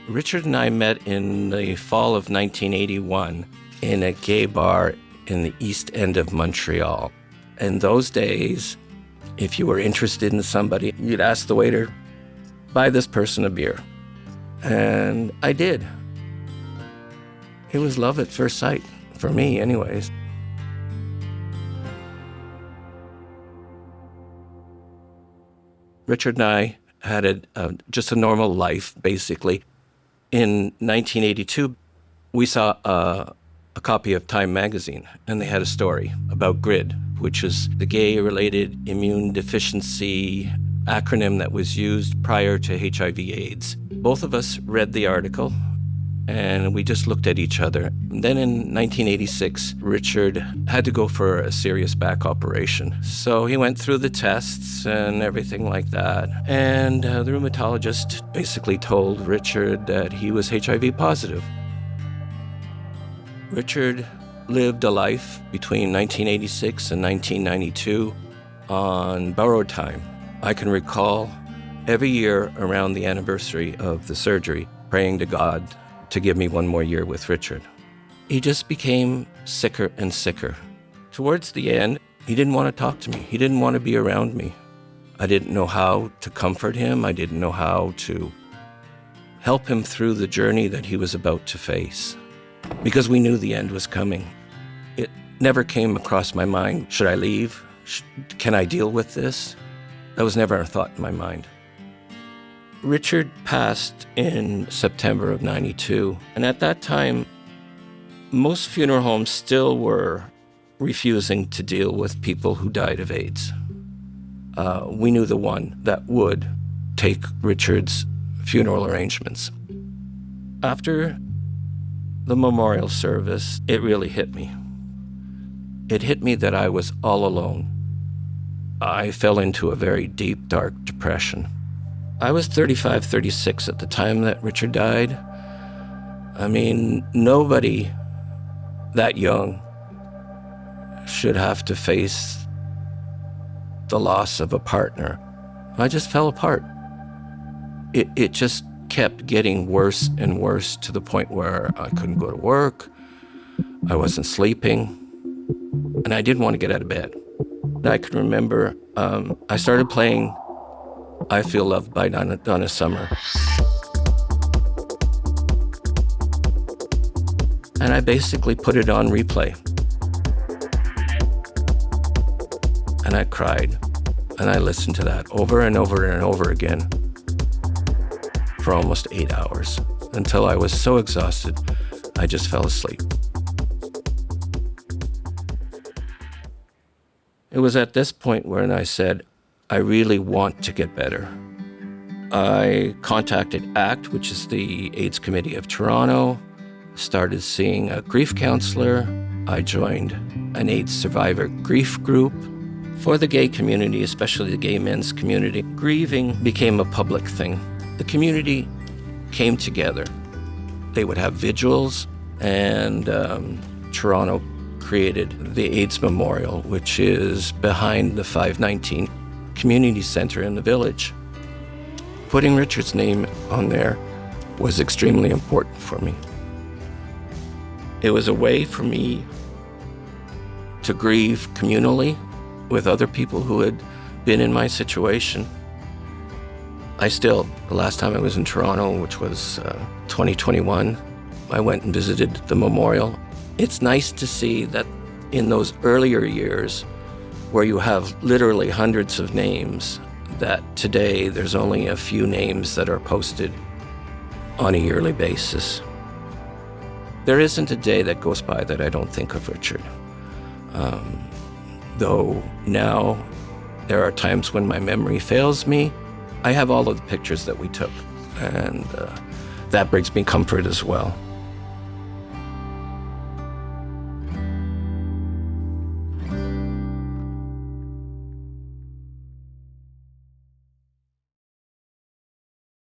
Richard and I met in the fall of 1981 in a gay bar in the East End of Montreal. In those days, if you were interested in somebody, you'd ask the waiter, buy this person a beer. And I did. It was love at first sight, for me anyways. Richard and I had just a normal life, basically. In 1982, we saw a copy of Time magazine, and they had a story about GRID, which is the gay-related immune deficiency acronym that was used prior to HIV/AIDS. Both of us read the article, and we just looked at each other. And then in 1986, Richard had to go for a serious back operation. So he went through the tests and everything like that. And the rheumatologist basically told Richard that he was HIV positive. Richard lived a life between 1986 and 1992 on borrowed time. I can recall every year around the anniversary of the surgery, praying to God to give me one more year with Richard. He just became sicker and sicker. Towards the end, he didn't want to talk to me. He didn't want to be around me. I didn't know how to comfort him. I didn't know how to help him through the journey that he was about to face, because we knew the end was coming. It never came across my mind, should I leave? Can I deal with this? That was never a thought in my mind. Richard passed in September of 92, and at that time, most funeral homes still were refusing to deal with people who died of AIDS. We knew the one that would take Richard's funeral arrangements. After the memorial service, it really hit me. It hit me that I was all alone. I fell into a very deep, dark depression. I was 35, 36 at the time that Richard died. I mean, nobody that young should have to face the loss of a partner. I just fell apart. It just kept getting worse and worse to the point where I couldn't go to work, I wasn't sleeping, and I didn't want to get out of bed. I can remember I started playing I Feel Loved by Donna Summer. And I basically put it on replay. And I cried. And I listened to that over and over and over again for almost 8 hours, until I was so exhausted, I just fell asleep. It was at this point when I said, I really want to get better. I contacted ACT, which is the AIDS Committee of Toronto, started seeing a grief counselor. I joined an AIDS survivor grief group. For the gay community, especially the gay men's community, grieving became a public thing. The community came together. They would have vigils, and Toronto created the AIDS Memorial, which is behind the 519 Community Center in the village. Putting Richard's name on there was extremely important for me. It was a way for me to grieve communally with other people who had been in my situation. The last time I was in Toronto, which was 2021, I went and visited the memorial. It's nice to see that in those earlier years, where you have literally hundreds of names, that today there's only a few names that are posted on a yearly basis. There isn't a day that goes by that I don't think of Richard. Though now there are times when my memory fails me, I have all of the pictures that we took, and that brings me comfort as well.